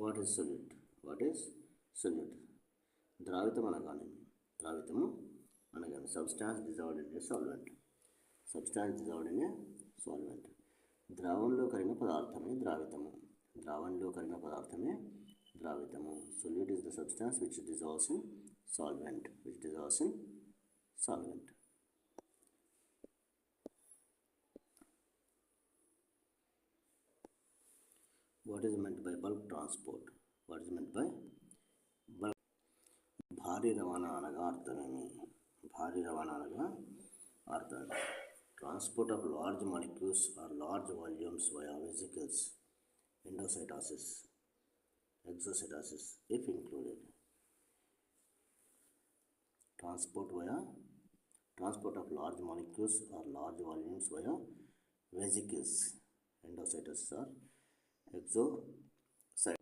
What is solute? What is solute? ద్రావితం అనగానేమి? ద్రావితము అనగానే substance dissolved in a solvent. Substance dissolved in a solvent. ద్రావంలో కరిగిన పదార్థమే ద్రావితము. ద్రావణంలో కరిగిన పదార్థమే ద్రావితము. Solute is the substance which dissolves in solvent. Which dissolves in solvent. What is meant by bulk transport? What is meant by bulk? భారీ రవాణా అనగా అర్థమేమి? భారీ రవాణా అనగా అర్థమేమి? Transport of large molecules or large volumes via vesicles, endocytosis, exocytosis if included. Transport of large molecules or large volumes via vesicles, endocytosis or exocytosis.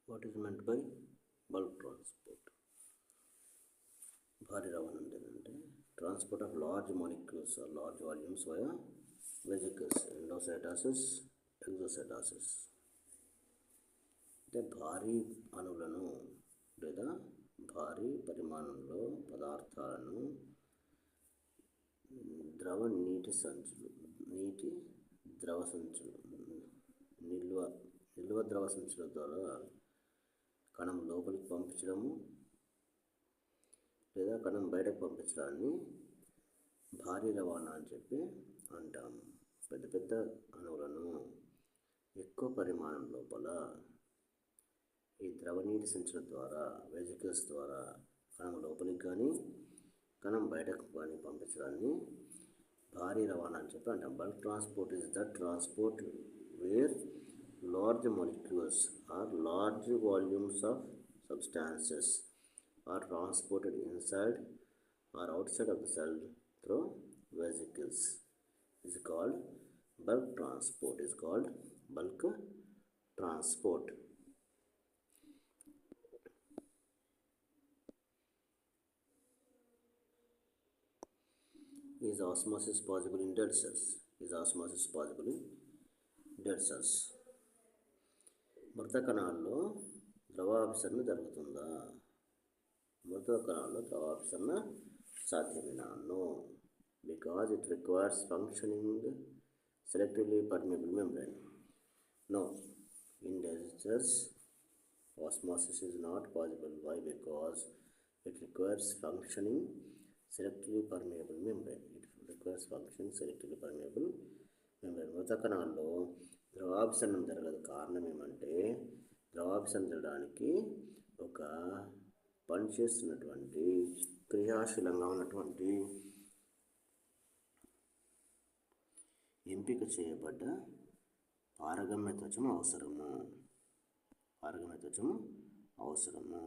What is meant by bulk transport? భారీ రవాణా అంటే transport of large molecules or large volumes via vesicles, endocytosis, exocytosis. అంటే భారీ అణువులను లేదా భారీ పరిమాణంలో పదార్థాలను నిల్వ ద్రవ సంచుల ద్వారా కణం లోపలికి పంపించడము లేదా కణం బయటకు పంపించడాన్ని భారీ రవాణా అని చెప్పి అంటాము. పెద్ద పెద్ద అణువులను ఎక్కువ పరిమాణం లోపల ఈ ద్రవనీటి సంచుల ద్వారా, వెజికల్స్ ద్వారా కణం లోపలికి కానీ కణం బయటకు కానీ పంపించడాన్ని భారీ రవాణా అని చెప్పి అంటాం. Bulk transport is the transport where large molecules or large volumes of substances are transported inside or outside of the cell through vesicles. Is called bulk transport. Is called bulk transport. Is osmosis possible in dead cells? Is osmosis possible in dead cells? మృత కణాల్లో ద్రవాభిసరణ జరుగుతుందా? మృత కణాల్లో ద్రవాభిసరణ సాధ్యమేనా? No, because it requires functioning selectively permeable membrane. No, in dead cells osmosis is not possible. Why? Because it requires functioning selectively permeable membrane. It requires functioning selectively permeable membrane. మృత కణాల్లో ద్రవాభిసరణం జరగదు. కారణం ఏమంటే ద్రవాభిసరణ జరగడానికి ఒక పనిచేస్తున్నటువంటి క్రియాశీలంగా ఉన్నటువంటి ఎంపిక చేయబడ్డ పారగమ్య త్వచము అవసరము.